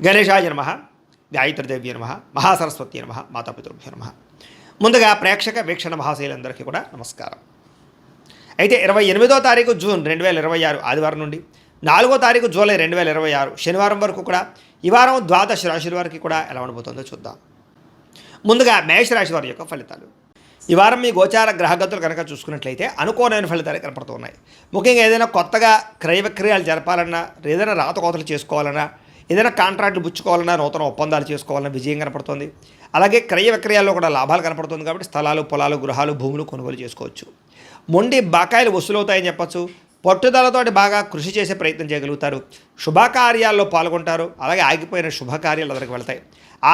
గణేశాయ నమః, గాయత్రీదేవ్య నమః, మహాసరస్వతి నమః, మాతాపితృభ్యో నమః. ముందుగా ప్రేక్షక వీక్షణ మహాశైలందరికీ కూడా నమస్కారం. అయితే 28వ తారీఖు జూన్ 2026 ఆదివారం నుండి 4వ తారీఖు జూలై 2026 శనివారం వరకు కూడా ఈ వారం ద్వాదశ రాశుల వారికి కూడా ఎలా ఉండబోతుందో చూద్దాం. ముందుగా మేషరాశి వారి యొక్క ఫలితాలు. ఈ వారం మీ గోచార గ్రహగతులు కనుక చూసుకున్నట్లయితే అనుకోనైన ఫలితాలు కనపడుతున్నాయి. ముఖ్యంగా ఏదైనా కొత్తగా క్రయ విక్రయాలు జరపాలన్నా, ఏదైనా రాతకోతలు చేసుకోవాలన్నా, ఏదైనా కాంట్రాక్టులు పుచ్చుకోవాలన్నా, నూతన ఒప్పందాలు చేసుకోవాలన్నా విజయం కనపడుతుంది. అలాగే క్రయ విక్రయాల్లో కూడా లాభాలు కనపడుతుంది. కాబట్టి స్థలాలు, పొలాలు, గృహాలు, భూములు కొనుగోలు చేసుకోవచ్చు. మొండి బకాయిలు వసూలవుతాయని చెప్పచ్చు. పట్టుదలతోటి బాగా కృషి చేసే ప్రయత్నం చేయగలుగుతారు. శుభకార్యాల్లో పాల్గొంటారు. అలాగే ఆగిపోయిన శుభకార్యాలు అందరికి వెళ్తాయి.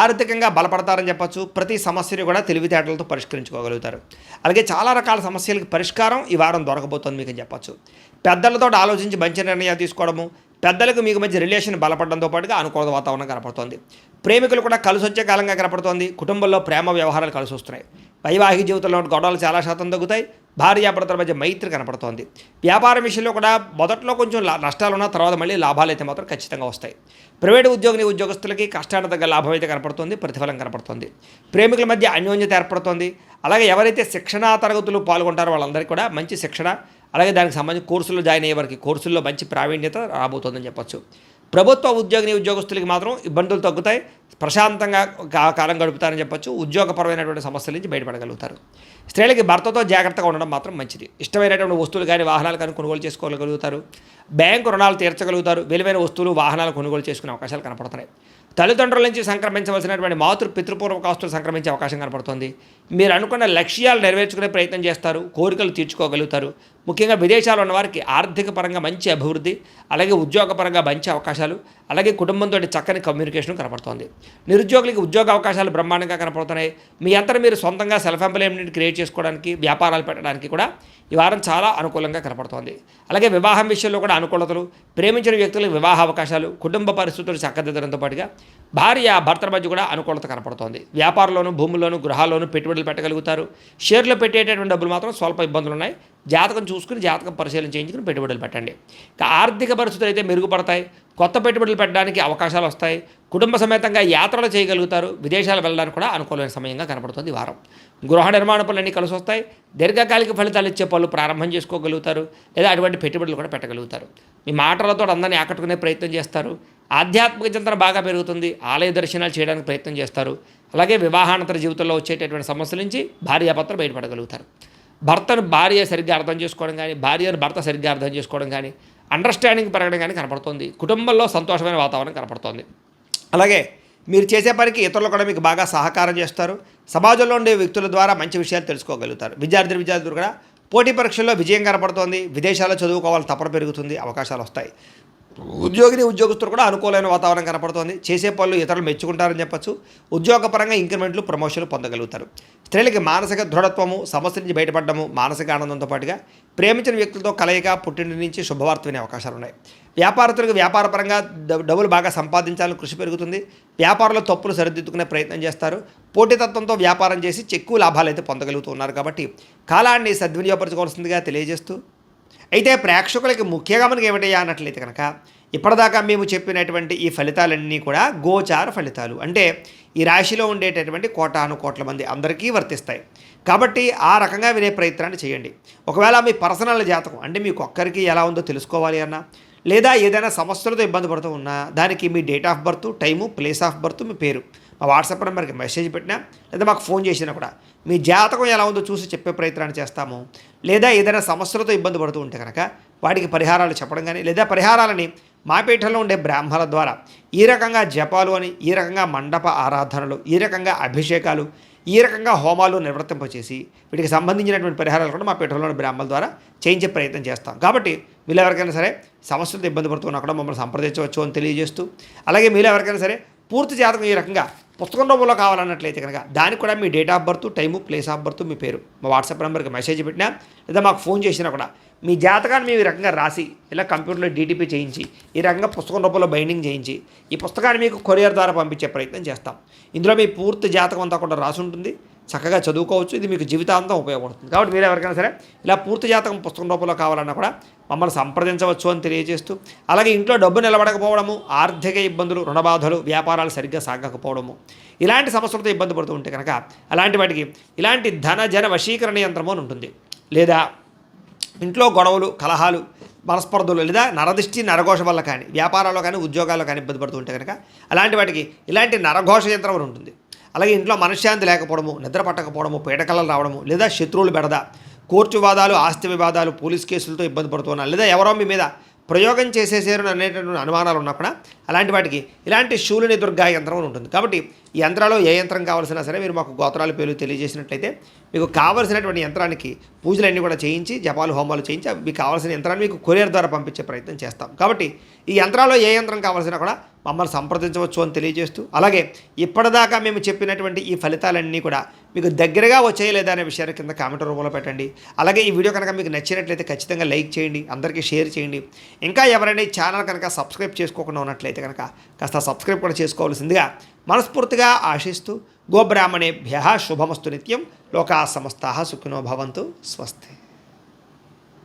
ఆర్థికంగా బలపడతారని చెప్పచ్చు. ప్రతి సమస్యని కూడా తెలివితేటలతో పరిష్కరించుకోగలుగుతారు. అలాగే చాలా రకాల సమస్యలకు పరిష్కారం ఈ వారం దొరకబోతుంది మీకు అని చెప్పచ్చు. పెద్దలతో ఆలోచించి మంచి నిర్ణయాలు తీసుకోవడము, పెద్దలకు మీకు మధ్య రిలేషన్ బలపడడంతో పాటుగా అనుకూల వాతావరణం కనపడుతోంది. ప్రేమికులు కూడా కలిసి వచ్చే కాలంగా కనపడుతోంది. కుటుంబంలో ప్రేమ వ్యవహారాలు కలిసి వస్తున్నాయి. వైవాహిక జీవితంలో గొడవలు చాలా శాతం తగ్గుతాయి. భార్యాభర్తల మధ్య మైత్రి కనపడుతోంది. వ్యాపారం విషయంలో కూడా మొదట్లో కొంచెం నష్టాలు ఉన్న తర్వాత మళ్ళీ లాభాలు అయితే మాత్రం ఖచ్చితంగా వస్తాయి. ప్రైవేటు ఉద్యోగస్తులకి కష్టానికి తగ్గ లాభం అయితే కనపడుతుంది, ప్రతిఫలం కనపడుతుంది. ప్రేమికుల మధ్య అన్యోన్యత ఏర్పడుతుంది. అలాగే ఎవరైతే శిక్షణా తరగతులు పాల్గొంటారో వాళ్ళందరికీ కూడా మంచి శిక్షణ, అలాగే దానికి సంబంధించి కోర్సుల్లో జాయిన్ అయ్యే వారికి కోర్సుల్లో మంచి ప్రావీణ్యత రాబోతుందని చెప్పచ్చు. ప్రభుత్వ ఉద్యోగస్తులకి మాత్రం ఇబ్బందులు తగ్గుతాయి. ప్రశాంతంగా కాలం గడుపుతారని చెప్పచ్చు. ఉద్యోగపరమైనటువంటి సమస్యల నుంచి బయటపడగలుగుతారు. స్త్రీలకి భర్తతో జాగ్రత్తగా ఉండడం మాత్రం మంచిది. ఇష్టమైనటువంటి వస్తువులు కానీ వాహనాలు కానీ కొనుగోలు చేసుకోగలుగుతారు. బ్యాంకు రుణాలు తీర్చగలుగుతారు. విలువైన వస్తువులు వాహనాలు కొనుగోలు చేసుకునే అవకాశాలు కనపడుతున్నాయి. తల్లిదండ్రుల నుంచి సంక్రమించవలసినటువంటి పితృపూర్వక ఆస్తులు సంక్రమించే అవకాశం కనపడుతుంది. మీరు అనుకున్న లక్ష్యాలు నెరవేర్చుకునే ప్రయత్నం చేస్తారు. కోరికలు తీర్చుకోగలుగుతారు. ముఖ్యంగా విదేశాల్లో ఉన్న వారికి ఆర్థిక పరంగా మంచి అభివృద్ధి, అలాగే ఉద్యోగపరంగా మంచి అవకాశాలు, అలాగే కుటుంబంతో చక్కని కమ్యూనికేషన్ కనపడుతోంది. నిరుద్యోగులకి ఉద్యోగ అవకాశాలు బ్రహ్మాండంగా కనపడుతున్నాయి. మీ అంతా మీరు సొంతంగా సెల్ఫ్ ఎంప్లాయ్మెంట్ క్రియేట్ చేసుకోవడానికి, వ్యాపారాలు పెట్టడానికి కూడా ఈ వారం చాలా అనుకూలంగా కనపడుతోంది. అలాగే వివాహం విషయంలో కూడా అనుకూలతలు, ప్రేమించిన వ్యక్తులకు వివాహ అవకాశాలు, కుటుంబ పరిస్థితులు చక్కదిద్దడంతో పాటుగా భార్య భర్తల మధ్య కూడా అనుకూలత కనపడుతోంది. వ్యాపారంలోను, భూముల్లోను, గృహాల్లోనూ పెట్టుబడులు పెట్టగలుగుతారు. షేర్లు పెట్టేటటువంటి డబ్బులు మాత్రం స్వల్ప ఇబ్బందులు ఉన్నాయి. జాతకం చూసుకుని జాతకం పరిశీలన చేయించుకుని పెట్టుబడులు పెట్టండి. ఆర్థిక పరిస్థితులు అయితే మెరుగుపడతాయి. కొత్త పెట్టుబడులు పెట్టడానికి అవకాశాలు వస్తాయి. కుటుంబ సమేతంగా యాత్రలు చేయగలుగుతారు. విదేశాలు వెళ్ళడానికి కూడా అనుకూలమైన సమయంగా కనపడుతుంది ఈ వారం. గృహ నిర్మాణ పనులన్నీ కలిసి వస్తాయి. దీర్ఘకాలిక ఫలితాలు ఇచ్చే పనులు ప్రారంభం చేసుకోగలుగుతారు. లేదా అటువంటి పెట్టుబడులు కూడా పెట్టగలుగుతారు. మీ మాటలతో అందరినీ ఆకట్టుకునే ప్రయత్నం చేస్తారు. ఆధ్యాత్మిక చింతన బాగా పెరుగుతుంది. ఆలయ దర్శనాలు చేయడానికి ప్రయత్నం చేస్తారు. అలాగే వివాహానంతర జీవితంలో వచ్చేటటువంటి సమస్యల నుంచి భార్యాభర్తలు బయటపడగలుగుతారు. భర్తను భార్య సరిగ్గా అర్థం చేసుకోవడం కానీ, భార్యను భర్త సరిగ్గా అర్థం చేసుకోవడం కానీ, అండర్స్టాండింగ్ పెరగడం కానీ కనపడుతుంది. కుటుంబంలో సంతోషమైన వాతావరణం కనపడుతుంది. అలాగే మీరు చేసే పనికి ఇతరులు కూడా మీకు బాగా సహకారం చేస్తారు. సమాజంలో ఉండే వ్యక్తుల ద్వారా మంచి విషయాలు తెలుసుకోగలుగుతారు. విద్యార్థులు కూడా పోటీ పరీక్షల్లో విజయం కనపడుతోంది. విదేశాల్లో చదువుకోవాలి తపన పెరుగుతుంది. అవకాశాలు వస్తాయి. ఉద్యోగస్తులు కూడా అనుకూలమైన వాతావరణం కనపడుతోంది. చేసే పనులు ఇతరులు మెచ్చుకుంటారని చెప్పచ్చు. ఉద్యోగపరంగా ఇంక్రిమెంట్లు, ప్రమోషన్లు పొందగలుగుతారు. స్త్రీలకి మానసిక దృఢత్వము, సమస్య నుంచి బయటపడము, మానసిక ఆనందంతో పాటుగా ప్రేమించిన వ్యక్తులతో కలయిక, పుట్టింటి నుంచి శుభవార్త వినే అవకాశాలు ఉన్నాయి. వ్యాపారస్తులకు వ్యాపారపరంగా డబ్బులు బాగా సంపాదించాలని కృషి పెరుగుతుంది. వ్యాపారంలో తప్పులు సరిదిద్దుకునే ప్రయత్నం చేస్తారు. పోటీతత్వంతో వ్యాపారం చేసి ఎక్కువ లాభాలు అయితే పొందగలుగుతూ ఉన్నారు. కాబట్టి కాలాన్ని సద్వినియోగపరచుకోవాల్సిందిగా తెలియజేస్తూ, అయితే ప్రేక్షకులకి ముఖ్యంగా మనకి ఏమిటయ్యా అన్నట్లయితే కనుక ఇప్పటిదాకా మేము చెప్పినటువంటి ఈ ఫలితాలన్నీ కూడా గోచార ఫలితాలు. అంటే ఈ రాశిలో ఉండేటటువంటి కోటాను కోట్ల మంది అందరికీ వర్తిస్తాయి. కాబట్టి ఆ రకంగా వినే ప్రయత్నాన్ని చేయండి. ఒకవేళ మీ పర్సనల్ జాతకం అంటే మీకు ఒక్కరికి ఎలా ఉందో తెలుసుకోవాలి అన్నా, లేదా ఏదైనా సమస్యలతో ఇబ్బంది పడుతూ ఉన్నా, దానికి మీ date of birth, time, place of birth, మీ పేరు మా వాట్సాప్ నెంబర్కి మెసేజ్ పెట్టినా, లేదా మాకు ఫోన్ చేసినా కూడా మీ జాతకం ఎలా ఉందో చూసి చెప్పే ప్రయత్నాన్ని చేస్తాము. లేదా ఏదైనా సమస్యలతో ఇబ్బంది పడుతూ ఉంటే కనుక వాటికి పరిహారాలు చెప్పడం కానీ, లేదా పరిహారాలని మా పీఠంలో ఉండే బ్రాహ్మణుల ద్వారా ఈ రకంగా జపాలు అని, ఈ రకంగా మండప ఆరాధనలు, ఈ రకంగా అభిషేకాలు, ఈ రకంగా హోమాలు నిర్వర్తింపచేసి వీటికి సంబంధించినటువంటి పరిహారాలు కూడా మా పీఠంలోని బ్రాహ్మణుల ద్వారా చేయించే ప్రయత్నం చేస్తాం. కాబట్టి మీరు ఎవరికైనా సరే సమస్యలతో ఇబ్బంది పడుతున్నా కూడా మమ్మల్ని సంప్రదించవచ్చు అని తెలియజేస్తూ, అలాగే మీరు ఎవరికైనా సరే పూర్తి జాతకం ఈ రకంగా పుస్తకం రూపంలో కావాలన్నట్లయితే కనుక దానికి కూడా మీ date of birth, time, place of birth, మీ పేరు మా వాట్సాప్ నెంబర్కి మెసేజ్ పెట్టినా, లేదా మాకు ఫోన్ చేసినా కూడా మీ జాతకాన్ని మేము ఈ రకంగా రాసి ఇలా కంప్యూటర్లో డీటీపీ చేయించి ఈ రకంగా పుస్తకం రూపంలో బైండింగ్ చేయించి ఈ పుస్తకాన్ని మీకు కొరియర్ ద్వారా పంపించే ప్రయత్నం చేస్తాం. ఇందులో మీ పూర్తి జాతకం అంతా కూడా రాసి ఉంటుంది. చక్కగా చదువుకోవచ్చు. ఇది మీకు జీవితాంతం ఉపయోగపడుతుంది. కాబట్టి మీరు ఎవరికైనా సరే ఇలా పూర్తి జాతకం పుస్తకం రూపంలో కావాలన్నా కూడా మమ్మల్ని సంప్రదించవచ్చు అని తెలియజేస్తూ, అలాగే ఇంట్లో డబ్బు నిలబడకపోవడము, ఆర్థిక ఇబ్బందులు, రుణబాధలు, వ్యాపారాలు సరిగ్గా సాగకపోవడము, ఇలాంటి సమస్యలతో ఇబ్బంది పడుతూ ఉంటే కనుక అలాంటి వాటికి ఇలాంటి ధన జన వశీకరణ యంత్రము అని ఉంటుంది. లేదా ఇంట్లో గొడవలు, కలహాలు, మనస్పర్ధలు, లేదా నరదిష్టి నరఘోష వల్ల కానీ, వ్యాపారాల్లో కానీ, ఉద్యోగాల్లో కానీ ఇబ్బంది పడుతూ ఉంటే కనుక అలాంటి వాటికి ఇలాంటి నరఘోష యంత్రం అని ఉంటుంది. అలాగే ఇంట్లో మనశ్శాంతి లేకపోవడము, నిద్ర పట్టకపోవడము, పీడకలలు రావడము, లేదా శత్రువులు బెడద, కోర్టు వివాదాలు, ఆస్తి వివాదాలు, పోలీస్ కేసులతో ఇబ్బంది పడుతున్నారు, లేదా ఎవరో మీ మీద ప్రయోగం చేసేసారు అనేటటువంటి అనుమానాలు ఉన్నా కూడా అలాంటి వాటికి ఇలాంటి శూలిని దుర్గా యంత్రం ఉంటుంది. కాబట్టి ఈ యంత్రాల్లో ఏ యంత్రం కావాల్సినా సరే మీరు మాకు గోత్రాల పేర్లు తెలియజేసినట్లయితే మీకు కావాల్సినటువంటి యంత్రానికి పూజలన్నీ కూడా చేయించి, జపాలు హోమాలు చేయించి మీకు కావాల్సిన యంత్రాన్ని మీకు కొరియర్ ద్వారా పంపించే ప్రయత్నం చేస్తాం. కాబట్టి ఈ యంత్రాల్లో ఏ యంత్రం కావాల్సినా కూడా మమ్మల్ని సంప్రదించవచ్చు అని తెలియజేస్తూ, అలాగే ఇప్పటిదాకా మేము చెప్పినటువంటి ఈ ఫలితాలన్నీ కూడా మీకు దగ్గరగా వచ్చాయి లేదా అనే విషయాన్ని కింద కామెంట్ రూపంలో పెట్టండి. అలాగే ఈ వీడియో కనుక మీకు నచ్చినట్లయితే ఖచ్చితంగా లైక్ చేయండి, అందరికీ షేర్ చేయండి. ఇంకా ఎవరైనా ఈ ఛానల్ కనుక సబ్స్క్రైబ్ చేసుకోకుండా ఉన్నట్లయితే కనుక కాస్త సబ్స్క్రైబ్ కూడా చేసుకోవాల్సిందిగా మనస్ఫూర్తిగా ఆశిస్తూ, గోబ్రాహ్మణేభ్యః శుభమస్తు నిత్యం, లోకా సమస్తాః సుఖినో భవంతు, స్వస్తి.